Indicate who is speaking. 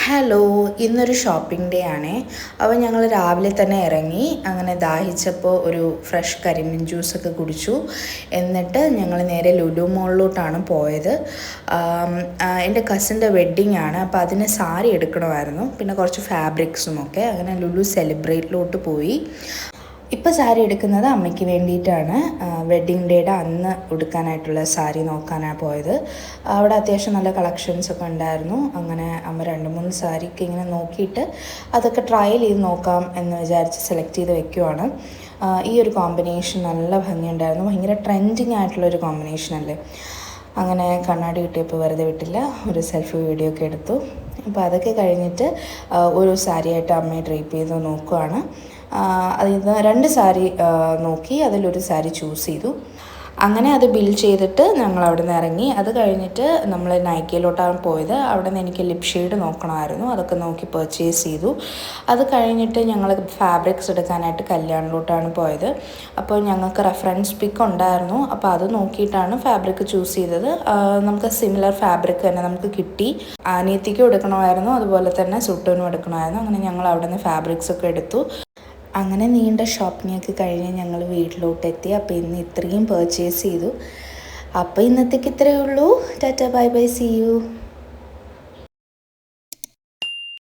Speaker 1: Hello, ഇന്നൊരു shopping day ആണേ. അപ്പോൾ ഞങ്ങൾ രാവിലെ തന്നെ ഇറങ്ങി. അങ്ങനെ ദാഹിച്ചപ്പോൾ ഒരു ഫ്രഷ് കരിമീൻ ജ്യൂസൊക്കെ കുടിച്ചു. എന്നിട്ട് ഞങ്ങൾ നേരെ ലുലു മോളിലോട്ടാണ് പോയത്. എൻ്റെ കസിൻ്റെ വെഡ്ഡിങ് ആണ്, അപ്പോൾ അതിന് സാരി എടുക്കണമായിരുന്നു, പിന്നെ കുറച്ച് ഫാബ്രിക്സും ഒക്കെ. അങ്ങനെ ലുലു സെലിബ്രേറ്റിലോട്ട് പോയി. ഇപ്പോൾ സാരി എടുക്കുന്നത് അമ്മയ്ക്ക് വേണ്ടിയിട്ടാണ്. വെഡ്ഡിങ് ഡേയുടെ അന്ന് ഉടുക്കാനായിട്ടുള്ള സാരി നോക്കാനാണ് പോയത്. അവിടെ അത്യാവശ്യം നല്ല കളക്ഷൻസൊക്കെ ഉണ്ടായിരുന്നു. അങ്ങനെ അമ്മ 2-3 സാരിക്ക് ഇങ്ങനെ നോക്കിയിട്ട് അതൊക്കെ ട്രയൽ ചെയ്ത് നോക്കാം എന്ന് വിചാരിച്ച് സെലക്ട് ചെയ്ത് വെക്കുവാണ്. ഈ ഒരു കോമ്പിനേഷൻ നല്ല ഭംഗിയുണ്ടായിരുന്നു. ഭയങ്കര ട്രെൻഡിങ് ആയിട്ടുള്ളൊരു കോമ്പിനേഷൻ അല്ലേ. അങ്ങനെ കണ്ണാടി കിട്ടിയപ്പോൾ വെറുതെ വിട്ടില്ല, ഒരു സെൽഫി വീഡിയോ ഒക്കെ എടുത്തു. അപ്പോൾ അതൊക്കെ കഴിഞ്ഞിട്ട് ഒരു സാരിയായിട്ട് അമ്മയെ ഡ്രേപ്പ് ചെയ്ത് നോക്കുവാണ്. അതിൽ നിന്ന് 2 സാരി നോക്കി അതിലൊരു സാരി ചൂസ് ചെയ്തു. അങ്ങനെ അത് ബിൽ ചെയ്തിട്ട് ഞങ്ങൾ അവിടെ നിന്ന് ഇറങ്ങി. അത് കഴിഞ്ഞിട്ട് നമ്മൾ നൈക്കയിലോട്ടാണ് പോയത്. അവിടെ നിന്ന് എനിക്ക് ലിപ് ഷെയ്ഡ് നോക്കണമായിരുന്നു, അതൊക്കെ നോക്കി പർച്ചേസ് ചെയ്തു. അത് കഴിഞ്ഞിട്ട് ഞങ്ങൾ ഫാബ്രിക്സ് എടുക്കാനായിട്ട് കല്യാണിലോട്ടാണ് പോയത്. അപ്പോൾ ഞങ്ങൾക്ക് റെഫറൻസ് പിക്ക് ഉണ്ടായിരുന്നു, അപ്പോൾ അത് നോക്കിയിട്ടാണ് ഫാബ്രിക് ചൂസ് ചെയ്തത്. നമുക്ക് സിമിലർ ഫാബ്രിക് തന്നെ നമുക്ക് കിട്ടി. അനിയത്തിക്കും എടുക്കണമായിരുന്നു, അതുപോലെ തന്നെ സുട്ടൂനും എടുക്കണമായിരുന്നു. അങ്ങനെ ഞങ്ങൾ അവിടെ നിന്ന് ഫാബ്രിക്സ് ഒക്കെ എടുത്തു. അങ്ങനെ നീണ്ട ഷോപ്പിംഗ് ഒക്കെ കഴിഞ്ഞ് ഞങ്ങൾ വീട്ടിലോട്ടെത്തി. അപ്പോൾ ഇന്ന് ഇത്രയും പർച്ചേസ് ചെയ്തു. അപ്പോൾ ഇന്നത്തേക്ക് ഇത്രയേ ഉള്ളൂ. Tata, bye bye, see U.